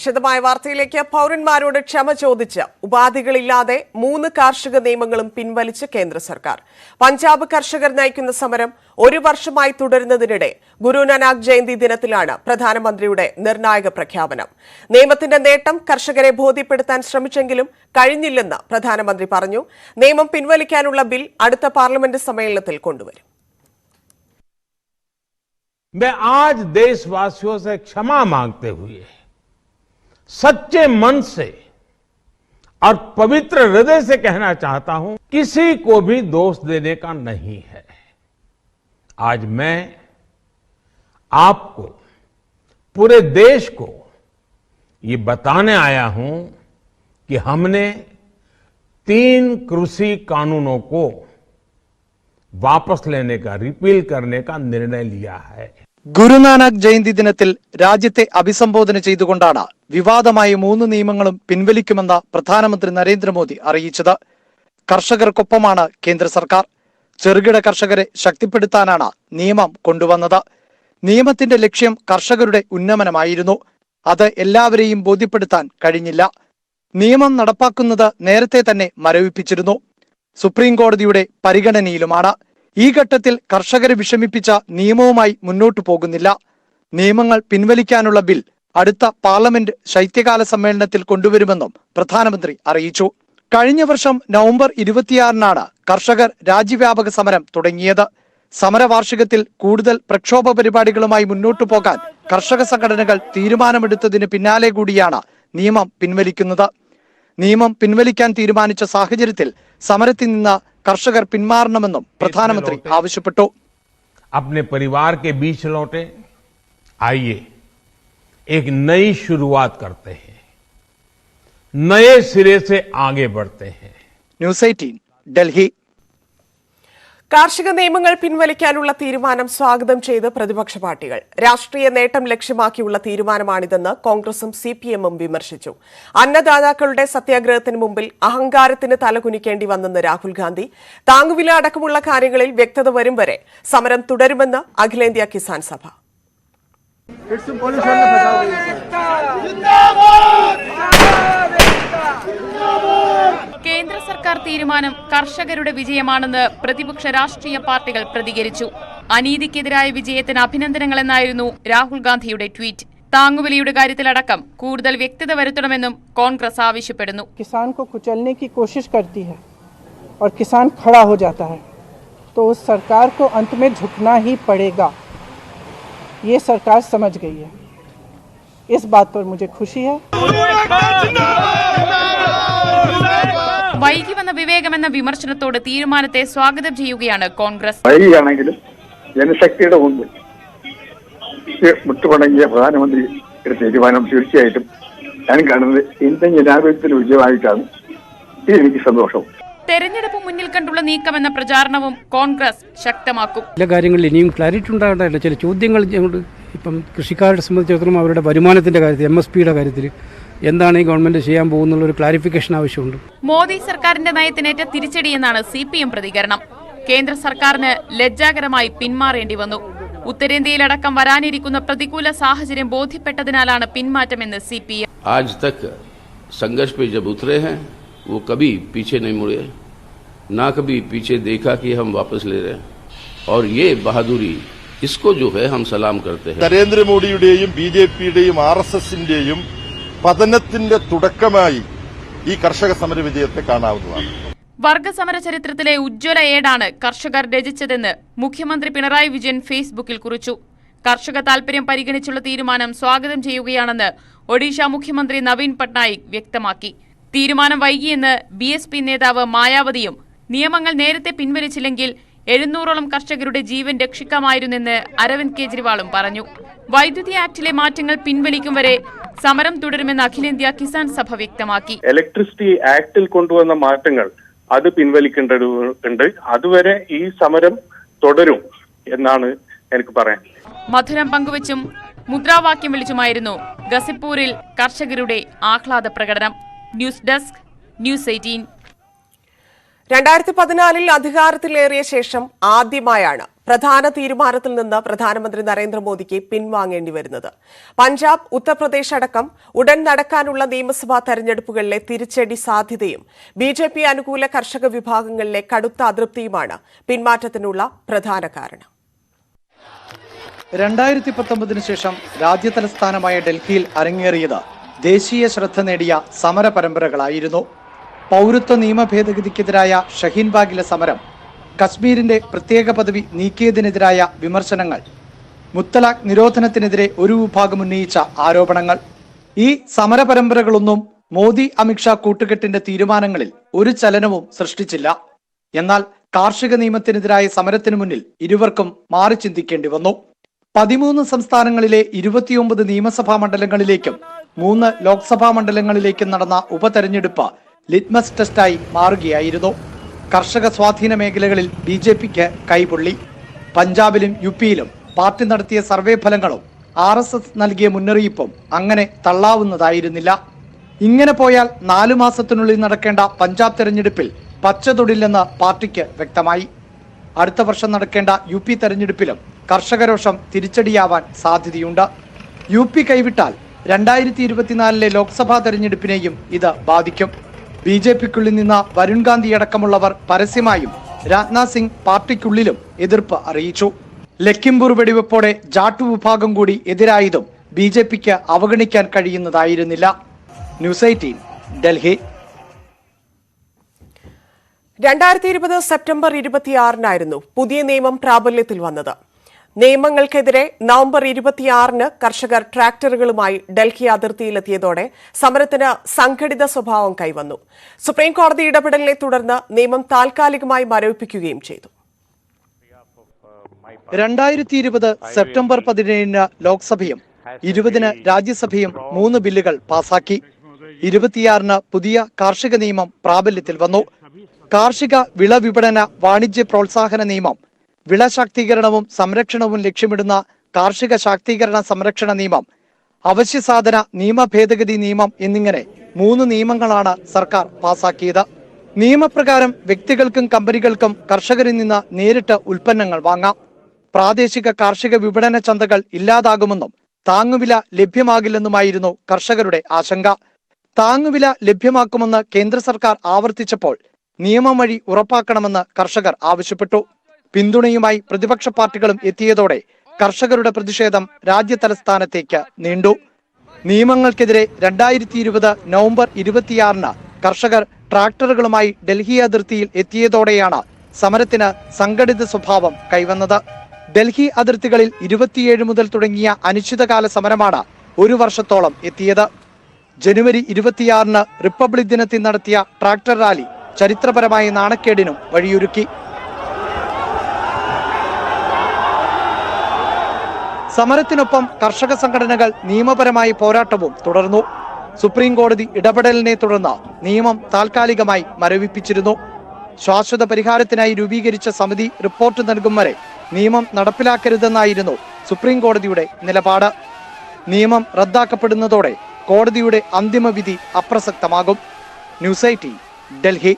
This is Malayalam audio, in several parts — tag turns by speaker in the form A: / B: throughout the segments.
A: വിശദമായ വാർത്തയിലേക്ക്. പൗരന്മാരോട് ക്ഷമ ചോദിച്ച് ഉപാധികളില്ലാതെ 3 കാർഷിക നിയമങ്ങളും പിൻവലിച്ച് കേന്ദ്ര സർക്കാർ. പഞ്ചാബ് കർഷകർ നയിക്കുന്ന സമരം 1 വർഷമായി തുടരുന്നതിനിടെ ഗുരുനാനാക്ക് ജയന്തി ദിനത്തിലാണ് പ്രധാനമന്ത്രിയുടെ നിർണായക പ്രഖ്യാപനം. നിയമത്തിന്റെ നേട്ടം കർഷകരെ ബോധ്യപ്പെടുത്താൻ ശ്രമിച്ചെങ്കിലും കഴിഞ്ഞില്ലെന്ന് പ്രധാനമന്ത്രി പറഞ്ഞു. നിയമം പിൻവലിക്കാനുള്ള ബിൽ അടുത്ത പാർലമെന്റ് സമ്മേളനത്തിൽ കൊണ്ടുവരും.
B: मैं आज देशवासियों से क्षमा मांगते हुए सच्चे मन से और पवित्र हृदय से कहना चाहता हूं, किसी को भी दोष देने का नहीं है। आज मैं आपको, पूरे देश को ये बताने आया हूं कि हमने 3 कृषि कानूनों को वापस लेने का, रिपील करने का निर्णय लिया है.
C: ഗുരുനാനാക്ക് ജയന്തി ദിനത്തിൽ രാജ്യത്തെ അഭിസംബോധന ചെയ്തുകൊണ്ടാണ് വിവാദമായ 3 നിയമങ്ങളും പിൻവലിക്കുമെന്ന് പ്രധാനമന്ത്രി നരേന്ദ്രമോദി അറിയിച്ചത്. കർഷകർക്കൊപ്പമാണ് കേന്ദ്ര സർക്കാർ. ചെറുകിട കർഷകരെ ശക്തിപ്പെടുത്താനാണ് നിയമം കൊണ്ടുവന്നത്. നിയമത്തിന്റെ ലക്ഷ്യം കർഷകരുടെ ഉന്നമനമായിരുന്നു. അത് എല്ലാവരെയും ബോധ്യപ്പെടുത്താൻ കഴിഞ്ഞില്ല. നിയമം നടപ്പാക്കുന്നത് നേരത്തെ തന്നെ മരവിപ്പിച്ചിരുന്നു. സുപ്രീം കോടതിയുടെ പരിഗണനയിലുമാണ്. ഈ ഘട്ടത്തിൽ കർഷകരെ വിഷമിപ്പിച്ച നിയമവുമായി മുന്നോട്ടു പോകുന്നില്ല. നിയമങ്ങൾ പിൻവലിക്കാനുള്ള ബിൽ അടുത്ത പാർലമെന്റ് ശൈത്യകാല സമ്മേളനത്തിൽ കൊണ്ടുവരുമെന്നും പ്രധാനമന്ത്രി അറിയിച്ചു. കഴിഞ്ഞ വർഷം നവംബർ 26-നാണ് കർഷകർ രാജ്യവ്യാപക സമരം തുടങ്ങിയത്. സമരവാർഷികത്തിൽ കൂടുതൽ പ്രക്ഷോഭ പരിപാടികളുമായി മുന്നോട്ടു പോകാൻ കർഷക സംഘടനകൾ തീരുമാനമെടുത്തതിന് പിന്നാലെ കൂടിയാണ് നിയമം പിൻവലിക്കുന്നത്. നിയമം പിൻവലിക്കാൻ തീരുമാനിച്ച സാഹചര്യത്തിൽ സമരത്തിൽ നിന്ന് കർഷകർ പിന്മാറണമെന്നും പ്രധാനമന്ത്രി ആവശ്യപ്പെട്ടു.
B: अपने परिवार के बीच लौटे, आइए एक नई शुरुआत करते हैं, नए सिरे से आगे बढ़ते हैं.
C: ന്യൂസ് 18 ഡൽഹി.
A: കാർഷിക നിയമങ്ങൾ പിൻവലിക്കാനുള്ള തീരുമാനം സ്വാഗതം ചെയ്ത് പ്രതിപക്ഷ പാർട്ടികൾ. രാഷ്ട്രീയ നേട്ടം ലക്ഷ്യമാക്കിയുള്ള തീരുമാനമാണിതെന്ന് കോൺഗ്രസും സിപിഎമ്മും വിമർശിച്ചു. അന്നദാതാക്കളുടെ സത്യാഗ്രഹത്തിന് മുമ്പിൽ അഹങ്കാരത്തിന് തലകുനിക്കേണ്ടി വന്നെന്ന് രാഹുൽ ഗാന്ധി. താങ്ങുവില അടക്കമുള്ള കാര്യങ്ങളിൽ വ്യക്തത വരും വരെ സമരം തുടരുമെന്ന് അഖിലേന്ത്യാ കിസാൻ സഭ.
D: കേന്ദ്ര സർക്കാർ തീരുമാനം കർഷകരുടെ വിജയമാണെന്ന് പ്രതിപക്ഷ രാഷ്ട്രീയ പാർട്ടികൾ പ്രതികരിച്ചു. അനീതിക്കെതിരായ വിജയത്തിന് അഭിനന്ദനങ്ങളെന്നായിരുന്നു രാഹുൽ ഗാന്ധിയുടെ ട്വീറ്റ്. താങ്ങുവിലയുടെ കാര്യത്തിലടക്കം കൂടുതൽ വ്യക്തത വരുത്തണമെന്നും കോൺഗ്രസ് ആവശ്യപ്പെടുന്നു.
E: किसान को कुचलने की कोशिश करती है और किसान खड़ा हो जाता है तो उस सरकार को अंत में झुकना ही पड़ेगा. ये सरकार समझ गई है. इस बात पर मुझे खुशी है.
D: വൈകി വന്ന വിവേകമെന്ന വിമർശനത്തോട് തീരുമാനത്തെ സ്വാഗതം ചെയ്യുകയാണ് കോൺഗ്രസ്.
F: വൈകിയാണെങ്കിലും ജനശക്തിയുടെ മുമ്പിൽ മുട്ടുപണങ്ങിയ പ്രധാനമന്ത്രി എടുത്ത തീരുമാനം തീർച്ചയായിട്ടും ഞാൻ കാണുന്നത് ഇന്ത്യൻ ജനാധിപത്യത്തിന്റെ വിജയമായിട്ടാണ്. എനിക്ക് സന്തോഷം.
D: തെരഞ്ഞെടുപ്പ് മുന്നിൽ കണ്ടുള്ള നീക്കമെന്ന പ്രചാരണവും കോൺഗ്രസ് ശക്തമാക്കും.
G: ചില കാര്യങ്ങളിൽ ഇനിയും ക്ലാരിറ്റി ഉണ്ടാകേണ്ടതല്ല. ചില ചോദ്യങ്ങൾ ഇപ്പം കൃഷിക്കാരെ സംബന്ധിച്ചിടത്തോളം അവരുടെ വരുമാനത്തിന്റെ കാര്യത്തിൽ, MSPയുടെ കാര്യത്തിൽ എന്താണ് ഈ ഗവൺമെന്റ് ചെയ്യാൻ പോകുന്നുള്ള ഒരു ക്ലാരിഫിക്കേഷൻ ആവശ്യമുണ്ട്.
D: മോദി സർക്കാരിന്റെ നയത്തിനേറ്റ തിരിച്ചടിയെന്നാണ് CPM പ്രതികരണം. കേന്ദ്ര സർക്കാരിന് ലജ്ജാകരമായി പിന്മാറേണ്ടി വന്നു. ഉത്തരേന്ത്യയിലടക്കം വരാനിരിക്കുന്ന പ്രതികൂല സാഹചര്യം ബോധ്യപ്പെട്ടതിനാലാണ് പിന്മാറ്റമെന്ന് CPM.
H: आज तक संघर्ष पे जब उतरे हैं वो कभी पीछे नहीं मुड़े, ना कभी पीछे देखा कि हम वापस ले रहे हैं. और ये बहादुरी, इसको जो है हम सलाम करते हैं.
I: नरेंद्र മോഡിയുടെയും BJPയുടെയും RSSന്റെയും പതനത്തിന്റെ തുടക്കമായി ഈ കർഷക സമര വിജയത്തെ കാണാവുന്നതാണ്.
D: വർഗസമര ചരിത്രത്തിലെ ഉജ്ജ്വല ഏടാണ് കർഷകർ രചിച്ചതെന്ന് മുഖ്യമന്ത്രി പിണറായി വിജയൻ ഫേസ്ബുക്കിൽ കുറിച്ചു. കർഷക താൽപര്യം പരിഗണിച്ചുള്ള തീരുമാനം സ്വാഗതം ചെയ്യുകയാണെന്ന് ഒഡീഷ മുഖ്യമന്ത്രി നവീൻ പട്നായിക് വ്യക്തമാക്കി. തീരുമാനം വൈകിയെന്ന് BSP നേതാവ് മായാവതിയും നിയമങ്ങൾ നേരത്തെ പിൻവലിച്ചില്ലെങ്കിൽ 700ഓളം കർഷകരുടെ ജീവൻ രക്ഷിക്കാമായിരുന്നെന്ന് അരവിന്ദ് കെജ്രിവാളും പറഞ്ഞു. വൈദ്യുതി ആക്ടിലെ മാറ്റങ്ങൾ പിൻവലിക്കും വരെ സമരം തുടരുമെന്ന് അഖിലേന്ത്യാ കിസാൻ സഭ വ്യക്തമാക്കി.
J: ഇലക്ട്രിസിറ്റി ആക്ടിൽ കൊണ്ടുവന്ന മാറ്റങ്ങൾ അത് പിൻവലിക്കേണ്ടതുണ്ട്. അതുവരെ ഈ സമരം തുടരും എന്നാണ് എനിക്ക് പറയാൻ.
D: മധുരം പങ്കുവച്ചും മുദ്രാവാക്യം വിളിച്ചുമായിരുന്നു ഗസിപ്പൂരിൽ കർഷകരുടെ ആഹ്ലാദ പ്രകടനം. News desk, news 18.
A: 2014 അധികാരത്തിലേറിയ ശേഷം ആദ്യമായാണ് പ്രധാന തീരുമാനത്തിൽ നിന്ന് പ്രധാനമന്ത്രി നരേന്ദ്രമോദിക്ക് പിൻവാങ്ങേണ്ടി വരുന്നത്. പഞ്ചാബ്, ഉത്തർപ്രദേശ് അടക്കം ഉടൻ നടക്കാനുള്ള നിയമസഭാ തെരഞ്ഞെടുപ്പുകളിലെ തിരിച്ചടി സാധ്യതയും BJP അനുകൂല കർഷക വിഭാഗങ്ങളിലെ കടുത്ത അതൃപ്തിയുമാണ് പിന്മാറ്റത്തിനുള്ള പ്രധാന കാരണം.
C: 2019 ശേഷം രാജ്യതലസ്ഥാനമായ ഡൽഹിയിൽ അരങ്ങേറിയത് ദേശീയ ശ്രദ്ധ നേടിയ സമര പരമ്പരകളായിരുന്നു. പൗരത്വ നിയമ ഭേദഗതിക്കെതിരായ ഷഹീൻബാഗിലെ സമരം, കശ്മീരിന്റെ പ്രത്യേക പദവി നീക്കിയതിനെതിരായ വിമർശനങ്ങൾ, മുത്തലാഖ് നിരോധനത്തിനെതിരെ ഒരു വിഭാഗം ഉന്നയിച്ച ആരോപണങ്ങൾ. ഈ സമര പരമ്പരകളൊന്നും മോദി അമിത്ഷാ കൂട്ടുകെട്ടിന്റെ തീരുമാനങ്ങളിൽ ഒരു ചലനവും സൃഷ്ടിച്ചില്ല. എന്നാൽ കാർഷിക നിയമത്തിനെതിരായ സമരത്തിനു മുന്നിൽ ഇരുവർക്കും മാറി ചിന്തിക്കേണ്ടി വന്നു. 13 സംസ്ഥാനങ്ങളിലെ 29 നിയമസഭാ മണ്ഡലങ്ങളിലേക്കും 3 ലോക്സഭാ മണ്ഡലങ്ങളിലേക്കും നടന്ന ഉപതെരഞ്ഞെടുപ്പ് ലിറ്റ്മസ് ടെസ്റ്റായി മാറുകയായിരുന്നു. കർഷക സ്വാധീന മേഖലകളിൽ BJPക്ക് കൈപൊള്ളി. പഞ്ചാബിലും UPയിലും പാർട്ടി നടത്തിയ സർവേ ഫലങ്ങളും RSS നൽകിയ മുന്നറിയിപ്പും അങ്ങനെ തള്ളാവുന്നതായിരുന്നില്ല. ഇങ്ങനെ പോയാൽ 4 മാസത്തിനുള്ളിൽ നടക്കേണ്ട പഞ്ചാബ് തെരഞ്ഞെടുപ്പിൽ പച്ചതൊടില്ലെന്ന് പാർട്ടിക്ക് വ്യക്തമായി. അടുത്ത വർഷം നടക്കേണ്ട UP തെരഞ്ഞെടുപ്പിലും കർഷകരോഷം തിരിച്ചടിയാവാൻ സാധ്യതയുണ്ട്. UP കൈവിട്ടാൽ 2024 ലോക്സഭാ തെരഞ്ഞെടുപ്പിനെയും ഇത് ബാധിക്കും. BJPക്കുള്ളിൽ നിന്ന് വരുൺ ഗാന്ധി അടക്കമുള്ളവർ പരസ്യമായും രാജ്നാഥ് സിംഗ് പാർട്ടിക്കുള്ളിലും എതിർപ്പ് അറിയിച്ചു. ലഖിംപൂർ വെടിവെപ്പോടെ ജാട്ടു വിഭാഗം കൂടി എതിരായതും BJPക്ക് അവഗണിക്കാൻ കഴിയുന്നതായിരുന്നില്ല. ന്യൂസ് 18 ഡൽഹി.
A: 2020 സെപ്റ്റംബർ 26-നായിരുന്നു പുതിയ നിയമം പ്രാബല്യത്തിൽ വന്നത്. നിയമങ്ങൾക്കെതിരെ നവംബർ 26-ന് കർഷകർ ട്രാക്ടറുകളുമായി ഡൽഹി അതിർത്തിയിലെത്തിയതോടെ സമരത്തിന് സംഘടിത സ്വഭാവം കൈവന്നു. സുപ്രീംകോടതി ഇടപെടലിനെ തുടർന്ന് നിയമം താൽക്കാലികമായി മരവിപ്പിക്കുകയും ചെയ്തു.
C: 2020 സെപ്റ്റംബർ 17-ന് ലോക്സഭയും 20-ന് രാജ്യസഭയും 3 ബില്ലുകൾ പാസാക്കി. 26-ന് പുതിയ കാർഷിക നിയമം പ്രാബല്യത്തിൽ വന്നു. കാർഷിക വിള വിപണന വാണിജ്യ പ്രോത്സാഹന നിയമം, വിള ശാക്തീകരണവും സംരക്ഷണവും ലക്ഷ്യമിടുന്ന കാർഷിക ശാക്തീകരണ സംരക്ഷണ നിയമം, അവശ്യ സാധന നിയമ ഭേദഗതി നിയമം എന്നിങ്ങനെ 3 നിയമങ്ങളാണ് സർക്കാർ പാസാക്കിയത്. നിയമപ്രകാരം വ്യക്തികൾക്കും കമ്പനികൾക്കും കർഷകരിൽ നിന്ന് നേരിട്ട് ഉൽപ്പന്നങ്ങൾ വാങ്ങാം. പ്രാദേശിക കാർഷിക വിപണന ചന്തകൾ ഇല്ലാതാകുമെന്നും താങ്ങുവില ലഭ്യമാകില്ലെന്നുമായിരുന്നു കർഷകരുടെ ആശങ്ക. താങ്ങുവില ലഭ്യമാക്കുമെന്ന് കേന്ദ്ര സർക്കാർ ആവർത്തിച്ചപ്പോൾ നിയമം വഴി ഉറപ്പാക്കണമെന്ന് കർഷകർ ആവശ്യപ്പെട്ടു. പിന്തുണയുമായി പ്രതിപക്ഷ പാർട്ടികളും എത്തിയതോടെ കർഷകരുടെ പ്രതിഷേധം രാജ്യതലസ്ഥാനത്തേക്ക് നീണ്ടു. നിയമങ്ങൾക്കെതിരെ 2020 നവംബർ 26-ന് കർഷകർ ട്രാക്ടറുകളുമായി ഡൽഹി അതിർത്തിയിൽ എത്തിയതോടെയാണ് സമരത്തിന് സംഘടിത സ്വഭാവം കൈവന്നത്. ഡൽഹി അതിർത്തികളിൽ 27 മുതൽ തുടങ്ങിയ അനിശ്ചിതകാല സമരമാണ് 1 വർഷത്തോളം എത്തിയത്. ജനുവരി 26-ന് റിപ്പബ്ലിക് ദിനത്തിൽ നടത്തിയ ട്രാക്ടർ റാലി ചരിത്രപരമായ നാണക്കേടിനും വഴിയൊരുക്കി. സമരത്തിനൊപ്പം കർഷക സംഘടനകൾ നിയമപരമായ പോരാട്ടവും തുടർന്നു. സുപ്രീം കോടതി ഇടപെടലിനെ തുടർന്ന് നിയമം താൽക്കാലികമായി മരവിപ്പിച്ചിരുന്നു. ശാശ്വത പരിഹാരത്തിനായി രൂപീകരിച്ച സമിതി റിപ്പോർട്ട് നൽകും വരെ നിയമം നടപ്പിലാക്കരുതെന്നായിരുന്നു സുപ്രീം കോടതിയുടെ നിലപാട്. നിയമം റദ്ദാക്കപ്പെടുന്നതോടെ കോടതിയുടെ അന്തിമ വിധി അപ്രസക്തമാകും. ന്യൂസ് 18 ഡൽഹി.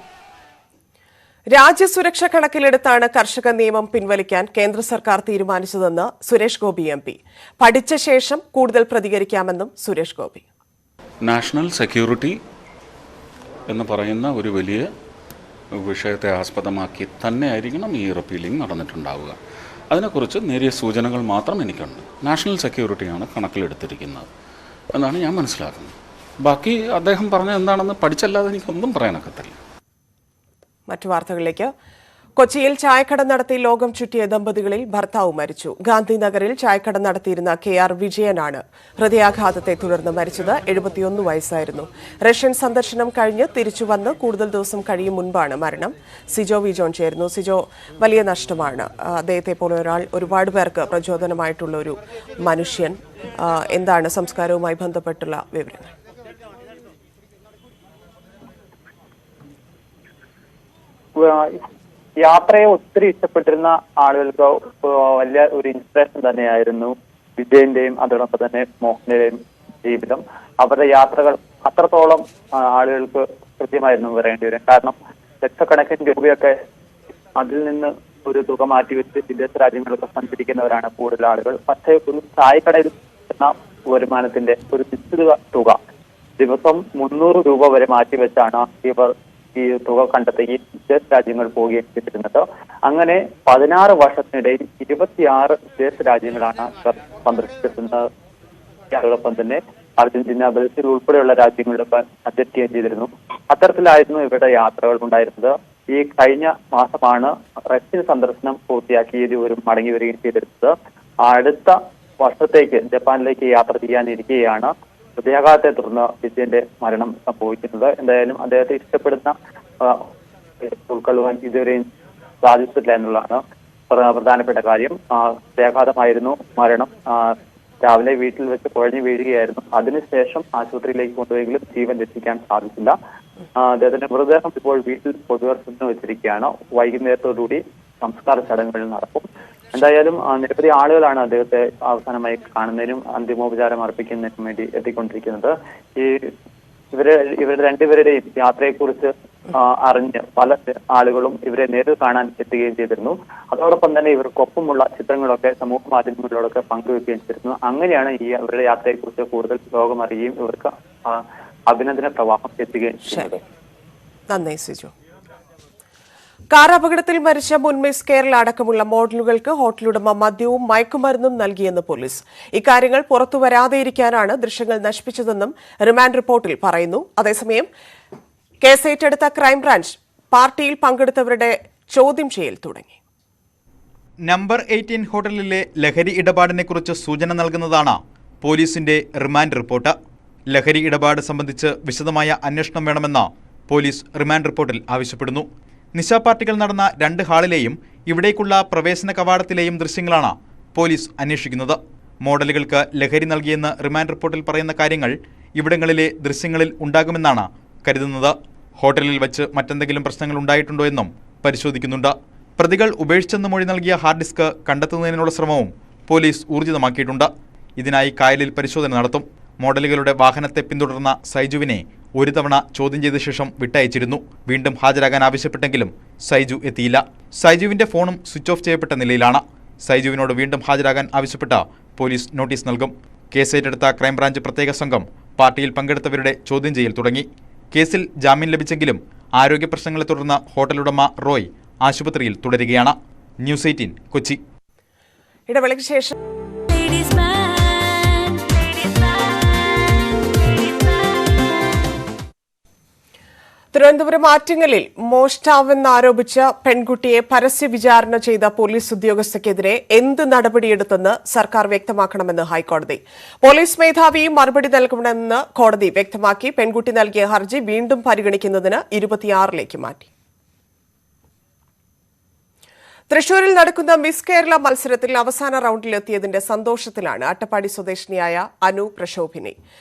A: രാജ്യസുരക്ഷ കണക്കിലെടുത്താണ് കർഷക നിയമം പിൻവലിക്കാൻ കേന്ദ്ര സർക്കാർ തീരുമാനിച്ചതെന്ന് സുരേഷ് ഗോപി MP. പഠിച്ച ശേഷം കൂടുതൽ പ്രതികരിക്കാമെന്നും സുരേഷ് ഗോപി.
K: നാഷണൽ സെക്യൂരിറ്റി എന്ന് പറയുന്ന ഒരു വലിയ വിഷയത്തെ ആസ്പദമാക്കി തന്നെയായിരിക്കണം ഈ റിപ്പീലിംഗ് നടന്നിട്ടുണ്ടാവുക. അതിനെക്കുറിച്ച് നേരിയ സൂചനകൾ മാത്രം എനിക്കുണ്ട്. നാഷണൽ സെക്യൂരിറ്റിയാണ് കണക്കിലെടുത്തിരിക്കുന്നത് എന്നാണ് ഞാൻ മനസ്സിലാക്കുന്നത്. ബാക്കി അദ്ദേഹം പറഞ്ഞ എന്താണെന്ന് പഠിച്ചല്ലാതെ എനിക്കൊന്നും പറയാനൊക്കത്തില്ല.
A: മറ്റു വാർത്തകളിലേക്ക്. കൊച്ചിയിൽ ചായക്കട നടത്തി ലോകം ചുറ്റിയ ദമ്പതികളിൽ ഭർത്താവ് മരിച്ചു. ഗാന്ധിനഗറിൽ ചായക്കട നടത്തിയിരുന്ന KR വിജയനാണ് ഹൃദയാഘാതത്തെ തുടർന്ന് മരിച്ചത്. 71 വയസ്സായിരുന്നു. റഷ്യൻ സന്ദർശനം കഴിഞ്ഞ് തിരിച്ചുവന്ന് കൂടുതൽ ദിവസം കഴിയും മുൻപാണ് മരണം. സിജോ വി ജോൺ ചേരുന്നു. സിജോ, വലിയ നഷ്ടമാണ്. അദ്ദേഹത്തെ പോലെ ഒരാൾ ഒരുപാട് പേർക്ക് പ്രചോദനമായിട്ടുള്ള ഒരു മനുഷ്യൻ. എന്താണ് സംസ്കാരവുമായി ബന്ധപ്പെട്ടുള്ള വിവരങ്ങൾ?
L: യാത്രയെ ഒത്തിരി ഇഷ്ടപ്പെട്ടിരുന്ന ആളുകൾക്ക് വലിയ ഒരു ഇൻസ്പിറേഷൻ തന്നെയായിരുന്നു വിജയന്റെയും അതോടൊപ്പം തന്നെ മോഹന്റെയും ജീവിതം. അവരുടെ യാത്രകൾ അത്രത്തോളം ആളുകൾക്ക് കൃത്യമായിരുന്നു പറയേണ്ടി വരും. കാരണം ലക്ഷക്കണക്കിന് രൂപയൊക്കെ അതിൽ നിന്ന് ഒരു തുക മാറ്റിവെച്ച് വിദേശ രാജ്യങ്ങളിലൊക്കെ സഞ്ചരിക്കുന്നവരാണ് കൂടുതൽ ആളുകൾ. പക്ഷേ ഒരു ചായക്കടയിൽ എന്ന വരുമാനത്തിന്റെ ഒരു നിശ്ചിത തുക ദിവസം 300 രൂപ വരെ മാറ്റിവെച്ചാണ് ഇവർ ഈ തുക കണ്ടെത്തുകയും വിദേശ രാജ്യങ്ങൾ പോവുകയും ചെയ്തിരുന്നത്. അങ്ങനെ 16 വർഷത്തിനിടയിൽ 26 വിദേശ രാജ്യങ്ങളാണ് സന്ദർശിച്ചിരുന്നത്. അതോടൊപ്പം തന്നെ അർജന്റീന, ബ്രസീൽ ഉൾപ്പെടെയുള്ള രാജ്യങ്ങളിലൊക്കെ സഞ്ചരിക്കുകയും ചെയ്തിരുന്നു. അത്തരത്തിലായിരുന്നു ഇവരുടെ യാത്രകൾ ഉണ്ടായിരുന്നത്. ഈ കഴിഞ്ഞ മാസമാണ് റഷ്യൻ സന്ദർശനം പൂർത്തിയാക്കി ഇരുവരും മടങ്ങി വരികയും ചെയ്തിരുന്നത്. അടുത്ത വർഷത്തേക്ക് ജപ്പാനിലേക്ക് യാത്ര ചെയ്യാനിരിക്കുകയാണ് ഹൃദയാഘാതത്തെ തുടർന്ന് വിജയന്റെ മരണം സംഭവിക്കുന്നത്. എന്തായാലും അദ്ദേഹത്തെ ഇഷ്ടപ്പെടുന്ന ഉൾക്കൊള്ളുവാൻ ഇതുവരെയും സാധിച്ചിട്ടില്ല എന്നുള്ളതാണ് പ്രധാനപ്പെട്ട കാര്യം. ഹൃദയാഘാതമായിരുന്നു മരണം. രാവിലെ വീട്ടിൽ വെച്ച് കുഴഞ്ഞു വീഴുകയായിരുന്നു. അതിനുശേഷം ആശുപത്രിയിലേക്ക് കൊണ്ടുപോയെങ്കിലും ജീവൻ രക്ഷിക്കാൻ സാധിച്ചില്ല. അദ്ദേഹത്തിന്റെ മൃതദേഹം ഇപ്പോൾ വീട്ടിൽ പൊതുദർശനത്തിന് വെച്ചിരിക്കുകയാണ്. വൈകുന്നേരത്തോടുകൂടി സംസ്കാര ചടങ്ങുകൾ നടക്കും. എന്തായാലും നിരവധി ആളുകളാണ് അദ്ദേഹത്തെ അവസാനമായി കാണുന്നതിനും അന്തിമോപചാരം അർപ്പിക്കുന്നതിനും വേണ്ടി എത്തിക്കൊണ്ടിരിക്കുന്നത്. ഇവരുടെ രണ്ടുപേരുടെയും യാത്രയെക്കുറിച്ച് അറിഞ്ഞ് പല ആളുകളും ഇവരെ നേരിൽ കാണാൻ എത്തുകയും ചെയ്തിരുന്നു. അതോടൊപ്പം തന്നെ ഇവർക്കൊപ്പമുള്ള ചിത്രങ്ങളൊക്കെ സമൂഹ മാധ്യമങ്ങളിലൂടെ പങ്കുവെക്കുകയും ചെയ്തിരുന്നു. അങ്ങനെയാണ് ഇവരുടെ യാത്രയെക്കുറിച്ച് കൂടുതൽ ലോകം അറിയുകയും ഇവർക്ക് അഭിനന്ദന പ്രവാഹം എത്തുകയും ചെയ്യുന്നത്.
A: നന്ദി സിജു. കാർ അപകടത്തിൽ മരിച്ച മുൻ മിസ് കേരള അടക്കമുള്ള മോഡലുകൾക്ക് ഹോട്ടലുടമ മദ്യവും മയക്കുമരുന്നും നൽകിയെന്ന് പോലീസ്. ഇക്കാര്യങ്ങൾ പുറത്തുവരാതെയിരിക്കാനാണ് ദൃശ്യങ്ങൾ നശിപ്പിച്ചതെന്നും റിമാൻഡ് റിപ്പോർട്ടിൽ പറയുന്നു. അതേസമയം കേസ് ഏറ്റെടുത്ത ക്രൈംബ്രാഞ്ച് പാർട്ടിയിൽ പങ്കെടുത്തവരുടെ ചോദ്യം ചെയ്യൽ തുടങ്ങി.
M: നമ്പർ 18 ഹോട്ടലിലെ ലഹരി ഇടപാടിനെക്കുറിച്ച് സൂചന നൽകുന്നതാണ് പോലീസിന്റെ റിമാൻഡ് റിപ്പോർട്ട്. ലഹരി ഇടപാട് സംബന്ധിച്ച് വിശദമായ അന്വേഷണം വേണമെന്ന് പോലീസ് റിമാൻഡ് റിപ്പോർട്ടിൽ ആവശ്യപ്പെടുന്നു. നിശാപാർട്ടികൾ നടന്ന 2 ഹാളിലെയും ഇവിടേക്കുള്ള പ്രവേശന കവാടത്തിലെയും ദൃശ്യങ്ങളാണ് പോലീസ് അന്വേഷിക്കുന്നത്. മോഡലുകൾക്ക് ലഹരി നൽകിയെന്ന് റിമാൻഡ് റിപ്പോർട്ടിൽ പറയുന്ന കാര്യങ്ങൾ ഇവിടങ്ങളിലെ ദൃശ്യങ്ങളിൽ ഉണ്ടാകുമെന്നാണ് കരുതുന്നത്. ഹോട്ടലിൽ വെച്ച് മറ്റെന്തെങ്കിലും പ്രശ്നങ്ങൾ ഉണ്ടായിട്ടുണ്ടോ എന്നും പരിശോധിക്കുന്നുണ്ട്. പ്രതികൾ ഉപേക്ഷിച്ചെന്ന് മൊഴി നൽകിയ ഹാർഡ് ഡിസ്ക് കണ്ടെത്തുന്നതിനുള്ള ശ്രമവും പോലീസ് ഊർജിതമാക്കിയിട്ടുണ്ട്. ഇതിനായി കായലിൽ പരിശോധന നടത്തും. മോഡലുകളുടെ വാഹനത്തെ പിന്തുടർന്ന സൈജുവിനെ ഒരു തവണ ചോദ്യം ചെയ്ത ശേഷം വിട്ടയച്ചിരുന്നു. വീണ്ടും ഹാജരാകാൻ ആവശ്യപ്പെട്ടെങ്കിലും സൈജു എത്തിയില്ല. സൈജുവിന്റെ ഫോണും സ്വിച്ച് ഓഫ് ചെയ്യപ്പെട്ട നിലയിലാണ്. സൈജുവിനോട് വീണ്ടും ഹാജരാകാൻ ആവശ്യപ്പെട്ട പോലീസ് നോട്ടീസ് നൽകും. കേസ് ഏറ്റെടുത്ത ക്രൈംബ്രാഞ്ച് പ്രത്യേക സംഘം പാർട്ടിയിൽ പങ്കെടുത്തവരുടെ ചോദ്യം ചെയ്യൽ തുടങ്ങി. കേസിൽ ജാമ്യം ലഭിച്ചെങ്കിലും ആരോഗ്യ പ്രശ്നങ്ങളെ തുടർന്ന് ഹോട്ടലുടമ റോയ് ആശുപത്രിയിൽ തുടരുകയാണ്. ന്യൂസ് 18 കൊച്ചി.
A: ഇടവേളയ്ക്ക് ശേഷം തിരുവനന്തപുരം ആറ്റിങ്ങലിൽ മോഷ്ടാവെന്നാരോപിച്ച് പെൺകുട്ടിയെ പരസ്യ വിചാരണ ചെയ്ത പോലീസ് ഉദ്യോഗസ്ഥയ്ക്കെതിരെ എന്ത് നടപടിയെടുത്തെന്ന് സർക്കാർ വ്യക്തമാക്കണമെന്ന് ഹൈക്കോടതി. പോലീസ് മേധാവിയും മറുപടി നൽകണമെന്ന് കോടതി വ്യക്തമാക്കി. പെൺകുട്ടി നൽകിയ ഹർജി വീണ്ടും പരിഗണിക്കുന്നതിന് 26ലേക്ക് മാറ്റി. തൃശൂരിൽ നടക്കുന്ന മിസ് കേരള മത്സരത്തിൽ അവസാന റൌണ്ടിലെത്തിയതിന്റെ സന്തോഷത്തിലാണ് അട്ടപ്പാടി സ്വദേശിനിയായ അനു പ്രശോഭിനി.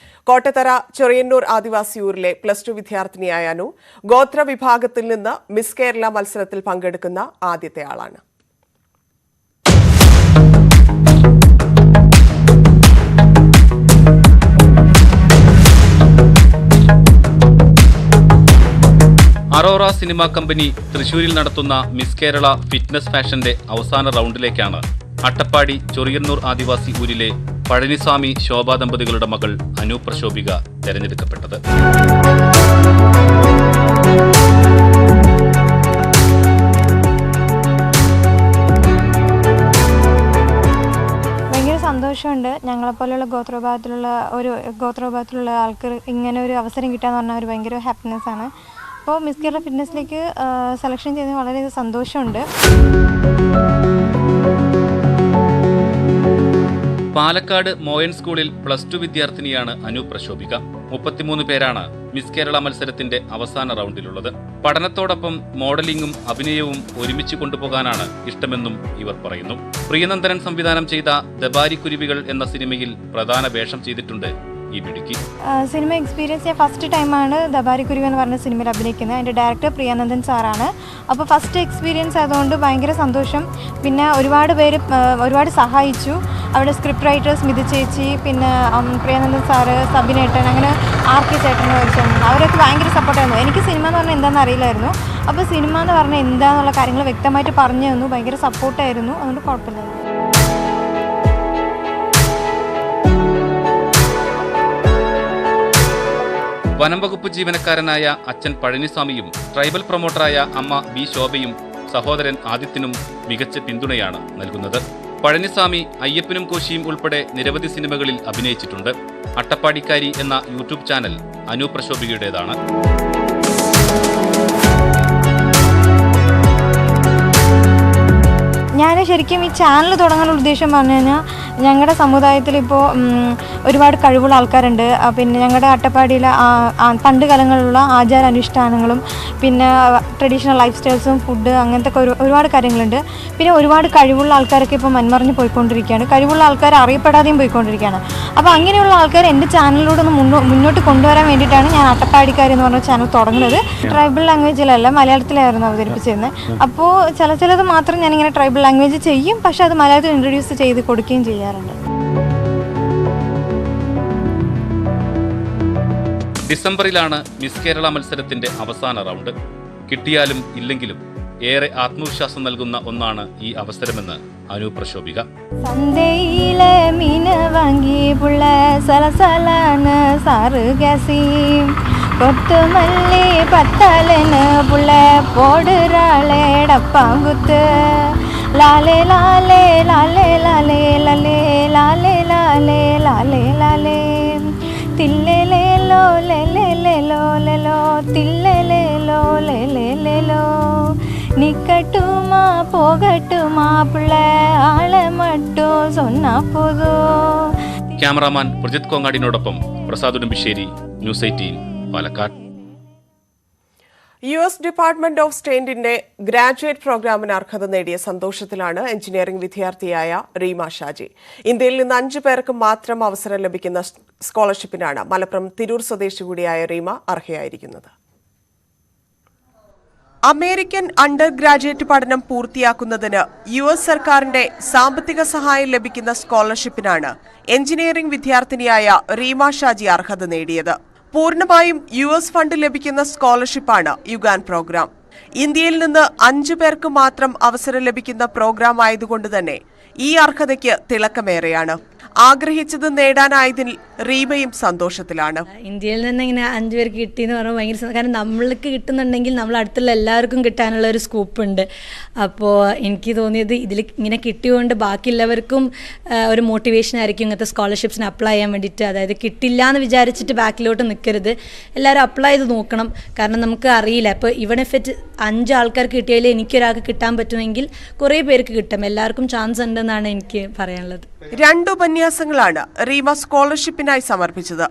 A: കോട്ടത്തറ ചെറിയന്നൂർ ആദിവാസി ഊരിലെ +2 വിദ്യാർത്ഥിനിയായ അനു ഗോത്ര വിഭാഗത്തിൽ നിന്ന് മിസ് കേരള മത്സരത്തിൽ പങ്കെടുക്കുന്ന ആദ്യത്തെ ആളാണ്.
N: അറോറ സിനിമാ കമ്പനി തൃശൂരിൽ നടത്തുന്ന മിസ് കേരള ഫിറ്റ്നസ് ഫാഷന്റെ അവസാന റൌണ്ടിലേക്കാണ് അട്ടപ്പാടി ചൊറിയന്നൂർ ആദിവാസി ഊരിലെ പഴനിസ്വാമി ശോഭാ ദമ്പതികളുടെ മകൾ അനു പ്രശോഭിക തെരഞ്ഞെടുക്കപ്പെട്ടത്.
O: ഭയങ്കര സന്തോഷമുണ്ട്. ഞങ്ങളെപ്പോലെയുള്ള ഗോത്രവിഭാഗത്തിലുള്ള ആൾക്ക് ഇങ്ങനെ ഒരു അവസരം കിട്ടാന്ന് പറഞ്ഞാൽ ഒരു ഭയങ്കര ഹാപ്പിനെസ് ആണ്. അപ്പോൾ മിസ് കേരള ഫിറ്റ്നസ്സിലേക്ക് സെലക്ഷൻ ചെയ്യുന്നത് വളരെ സന്തോഷമുണ്ട്.
N: പാലക്കാട് മോയൻ സ്കൂളിൽ +2 വിദ്യാർത്ഥിനിയാണ് അനു പ്രശോഭിക. 33 പേരാണ് മിസ് കേരള മത്സരത്തിന്റെ അവസാന റൌണ്ടിലുള്ളത്. പഠനത്തോടൊപ്പം മോഡലിംഗും അഭിനയവും ഒരുമിച്ച് കൊണ്ടുപോകാനാണ് ഇഷ്ടമെന്നും ഇവർ പറയുന്നു. പ്രിയനന്ദനൻ സംവിധാനം ചെയ്ത ദബാരി കുരുവികൾ എന്ന സിനിമയിൽ പ്രധാന വേഷം ചെയ്തിട്ടുണ്ട് ഈ
O: സിനിമ എക്സ്പീരിയൻസ് ഞാൻ ഫസ്റ്റ് ടൈമാണ് ദബാരിക്കുരുവി എന്ന് പറഞ്ഞ സിനിമയിൽ അഭിനയിക്കുന്നത്. അതിൻ്റെ ഡയറക്ടർ പ്രിയാനന്ദൻ സാറാണ്. അപ്പോൾ ഫസ്റ്റ് എക്സ്പീരിയൻസ് ആയതുകൊണ്ട് ഭയങ്കര സന്തോഷം. പിന്നെ ഒരുപാട് പേര് ഒരുപാട് സഹായിച്ചു. അവിടെ സ്ക്രിപ്റ്റ് റൈറ്റർ സ്മിതി ചേച്ചി, പിന്നെ പ്രിയാനന്ദൻ സാറ്, സബിനേട്ടൻ, അങ്ങനെ RK ചേട്ടൻ, അവരൊക്കെ ഭയങ്കര സപ്പോർട്ടായിരുന്നു. എനിക്ക് സിനിമ എന്ന് പറഞ്ഞാൽ എന്താണെന്ന് അറിയില്ലായിരുന്നു. അപ്പോൾ സിനിമ എന്ന് പറഞ്ഞാൽ എന്താണെന്നുള്ള കാര്യങ്ങൾ വ്യക്തമായിട്ട് പറഞ്ഞു തന്നു. ഭയങ്കര സപ്പോർട്ടായിരുന്നു. അതുകൊണ്ട് കുഴപ്പമില്ലായിരുന്നു.
N: വനം വകുപ്പ് ജീവനക്കാരനായ അച്ഛൻ പഴനിസ്വാമിയും ട്രൈബൽ പ്രൊമോട്ടറായ അമ്മ B. ശോഭയും സഹോദരൻ ആദിത്യനും മികച്ച പിന്തുണയാണ് നൽകുന്നത്. പഴനിസ്വാമി അയ്യപ്പനും കോശിയും ഉൾപ്പെടെ നിരവധി സിനിമകളിൽ അഭിനയിച്ചിട്ടുണ്ട്. അട്ടപ്പാടിക്കാരി എന്ന യൂട്യൂബ് ചാനൽ അനു പ്രശോഭികയുടേതാണ്.
O: ഞാൻ ശരിക്കും ഈ ചാനൽ തുടങ്ങാനുള്ള ഉദ്ദേശം പറഞ്ഞു കഴിഞ്ഞാൽ ഞങ്ങളുടെ സമുദായത്തിൽ ഇപ്പോൾ ഒരുപാട് കഴിവുള്ള ആൾക്കാരുണ്ട്. പിന്നെ ഞങ്ങളുടെ അട്ടപ്പാടിയിലെ പണ്ട് കാലങ്ങളിലുള്ള ആചാരാനുഷ്ഠാനങ്ങളും പിന്നെ ട്രഡീഷണൽ ലൈഫ് സ്റ്റൈൽസും ഫുഡ് അങ്ങനത്തെ ഒരുപാട് കാര്യങ്ങളുണ്ട്. പിന്നെ ഒരുപാട് കഴിവുള്ള ആൾക്കാരൊക്കെ ഇപ്പോൾ മൺമറിഞ്ഞ് പോയിക്കൊണ്ടിരിക്കുകയാണ്. കഴിവുള്ള ആൾക്കാർ അറിയപ്പെടാതെയും പോയിക്കൊണ്ടിരിക്കുകയാണ്. അപ്പോൾ അങ്ങനെയുള്ള ആൾക്കാർ എൻ്റെ ചാനലിലൂടെ ഒന്ന് മുന്നോട്ട് കൊണ്ടുവരാൻ വേണ്ടിയിട്ടാണ് ഞാൻ അട്ടപ്പാടിക്കാരി എന്ന് പറഞ്ഞ ചാനൽ തുടങ്ങുന്നത്. ട്രൈബൽ ലാംഗ്വേജിലല്ല, മലയാളത്തിലായിരുന്നു അവതരിപ്പിച്ചിരുന്നത്. അപ്പോൾ ചിലത് മാത്രം ഞാനിങ്ങനെ ട്രൈബൽ ലാംഗ്വേജ് ചെയ്യും, പക്ഷെ അത് മലയാളത്തിൽ ഇൻട്രൊഡ്യൂസ് ചെയ്ത് കൊടുക്കുകയും ചെയ്യാറുണ്ട്.
N: ഡിസംബറിലാണ് മിസ് കേരള മത്സരത്തിന്റെ അവസാന റൗണ്ട്. കിട്ടിയാലും ഇല്ലെങ്കിലും ഏറെ ആത്മവിശ്വാസം നൽകുന്ന ഒന്നാണ് ഈ അവസരമെന്ന് അനു പ്രശോഭിക.
O: സന്ധ്യയിലെ മീന് വാങ്ങി പുള്ള സലസലാന് സാറ് ഗസീം കൊത്തുമല്ലി പത്തലന് പുള്ള പോടുറാളെ ഡപ്പാങ്കുത്ത് ലാലേ ലാലേ ലാലേ ലാലേ ലാലേ ലാലേ ലാലേ ലാലേ ലാലേ തില്ലേലേലോ ലേലേലേലോ ലേലോ തില്ലേലേലോ ലേലേലേലോ നിക്കട്ടുമാ പോകട്ടുമാ പിള്ളേ ആളെ മട്ടോ സൊന്നാ പോതോ.
N: ക്യാമറാമാൻ പ്രജിത് കോങ്ങാടിനോടൊപ്പം Prasad Udumbissery, news 18, Palakkad.
A: US department of സ്റ്റേറ്റിന്റെ ഗ്രാജുവേറ്റ് പ്രോഗ്രാമിന് അർഹത നേടിയ സന്തോഷത്തിലാണ് എഞ്ചിനീയറിംഗ് വിദ്യാർത്ഥിയായ റീമ ഷാജി. ഇന്ത്യയിൽ നിന്ന് 5 പേർക്ക് മാത്രം അവസരം ലഭിക്കുന്ന സ്കോളർഷിപ്പിനാണ് മലപ്പുറം തിരൂർ സ്വദേശി കൂടിയായ റീമ അർഹയായിരിക്കുന്നത്. അമേരിക്കൻ അണ്ടർ ഗ്രാജുവേറ്റ് പഠനം പൂർത്തിയാക്കുന്നതിന് US സർക്കാരിന്റെ സാമ്പത്തിക സഹായം ലഭിക്കുന്ന സ്കോളർഷിപ്പിനാണ് എഞ്ചിനീയറിംഗ് വിദ്യാർത്ഥിനിയായ റീമ ഷാജി അർഹത നേടിയത്. പൂർണ്ണമായും US ഫണ്ട് ലഭിക്കുന്ന സ്കോളർഷിപ്പാണ് യുഗാൻ പ്രോഗ്രാം. ഇന്ത്യയിൽ നിന്ന് 5 പേർക്ക് മാത്രം അവസരം ലഭിക്കുന്ന പ്രോഗ്രാം ആയതുകൊണ്ട് തന്നെ ഈ അർഹതയ്ക്ക് തിളക്കമേറെയാണ്. ആഗ്രഹിച്ചത് നേടാനായതിൽ റീമയും സന്തോഷത്തിലാണ്.
P: ഇന്ത്യയിൽ നിന്ന് ഇങ്ങനെ 5 പേർക്ക് കിട്ടിയെന്ന് പറയുമ്പോൾ ഭയങ്കര, കാരണം നമ്മൾക്ക് കിട്ടുന്നുണ്ടെങ്കിൽ നമ്മൾ അടുത്തുള്ള എല്ലാവർക്കും കിട്ടാനുള്ള ഒരു സ്കൂപ്പ് ഉണ്ട്. അപ്പോൾ എനിക്ക് തോന്നിയത് ഇതിൽ ഇങ്ങനെ കിട്ടിയതുകൊണ്ട് ബാക്കിയുള്ളവർക്കും ഒരു മോട്ടിവേഷൻ ആയിരിക്കും ഇങ്ങനത്തെ സ്കോളർഷിപ്സിന് അപ്ലൈ ചെയ്യാൻ വേണ്ടിയിട്ട്. അതായത് കിട്ടില്ല എന്ന് വിചാരിച്ചിട്ട് ബാക്കിലോട്ട് നിൽക്കരുത്, എല്ലാവരും അപ്ലൈ ചെയ്ത് നോക്കണം. കാരണം നമുക്ക് അറിയില്ല, ഇപ്പോൾ ഇവിടെ ഇഫറ്റ് 5 ആൾക്കാർക്ക് കിട്ടിയാൽ എനിക്കൊരാൾക്ക് കിട്ടാൻ പറ്റുമെങ്കിൽ കുറേ പേർക്ക് കിട്ടും. എല്ലാവർക്കും ചാൻസ് ഉണ്ടെന്നാണ് എനിക്ക് പറയാനുള്ളത്.
A: 2 ഉപന്യാസങ്ങളാണ് റീമ സ്കോളർഷിപ്പിനായി സമർപ്പിച്ചത്.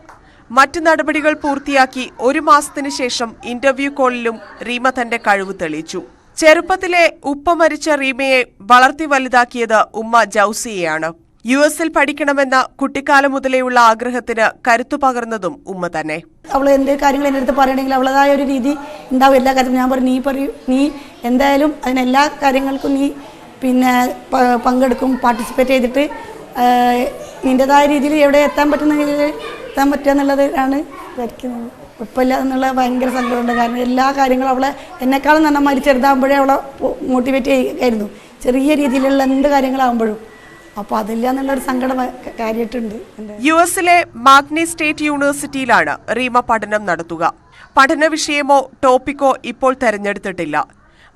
A: മറ്റു നടപടികൾ പൂർത്തിയാക്കി 1 മാസത്തിന് ശേഷം ഇന്റർവ്യൂ കോളിലും റീമ തന്റെ കഴിവ് തെളിയിച്ചു. ചെറുപ്പത്തിലെ ഉപ്പ മരിച്ച റീമയെ വളർത്തി വലുതാക്കിയത് ഉമ്മ ജൌസിയെയാണ്. US-ൽ പഠിക്കണമെന്ന കുട്ടിക്കാലം മുതലേയുള്ള ആഗ്രഹത്തിന് കരുത്തു പകർന്നതും ഉമ്മ തന്നെ.
Q: അവൾ എന്ത് കാര്യങ്ങൾ എൻ്റെ അടുത്ത് പറയണമെങ്കിൽ അവളതായ ഒരു രീതി ഉണ്ടാവും എല്ലാ കാര്യത്തിലും. ഞാൻ പറയും നീ എന്തായാലും അതിനെല്ലാ കാര്യങ്ങൾക്കും നീ പിന്നെ പങ്കെടുക്കും, പാർട്ടിസിപ്പേറ്റ് ചെയ്തിട്ട് നിൻ്റെതായ രീതിയിൽ എവിടെ എത്താൻ പറ്റുന്ന രീതിയിൽ എത്താൻ പറ്റുക എന്നുള്ളതാണ് വരയ്ക്കുന്നത്. കുഴപ്പമില്ല എന്നുള്ള ഭയങ്കര സങ്കടമുണ്ട്. കാരണം എല്ലാ കാര്യങ്ങളും അവളെ എന്നെക്കാളും നന്നായി ചെറുതാകുമ്പോഴേ അവളെ മോട്ടിവേറ്റ് ചെയ്യുമായിരുന്നു, ചെറിയ രീതിയിലുള്ള എന്ത് കാര്യങ്ങളാകുമ്പോഴും. അപ്പോൾ അതില്ല എന്നുള്ളൊരു സങ്കടം കാര്യമായിട്ടുണ്ട്.
A: US-ലെ മാഗ്നി സ്റ്റേറ്റ് യൂണിവേഴ്സിറ്റിയിലാണ് റീമ പഠനം നടത്തുക. പഠന വിഷയമോ ടോപ്പിക്കോ ഇപ്പോൾ തെരഞ്ഞെടുത്തിട്ടില്ല.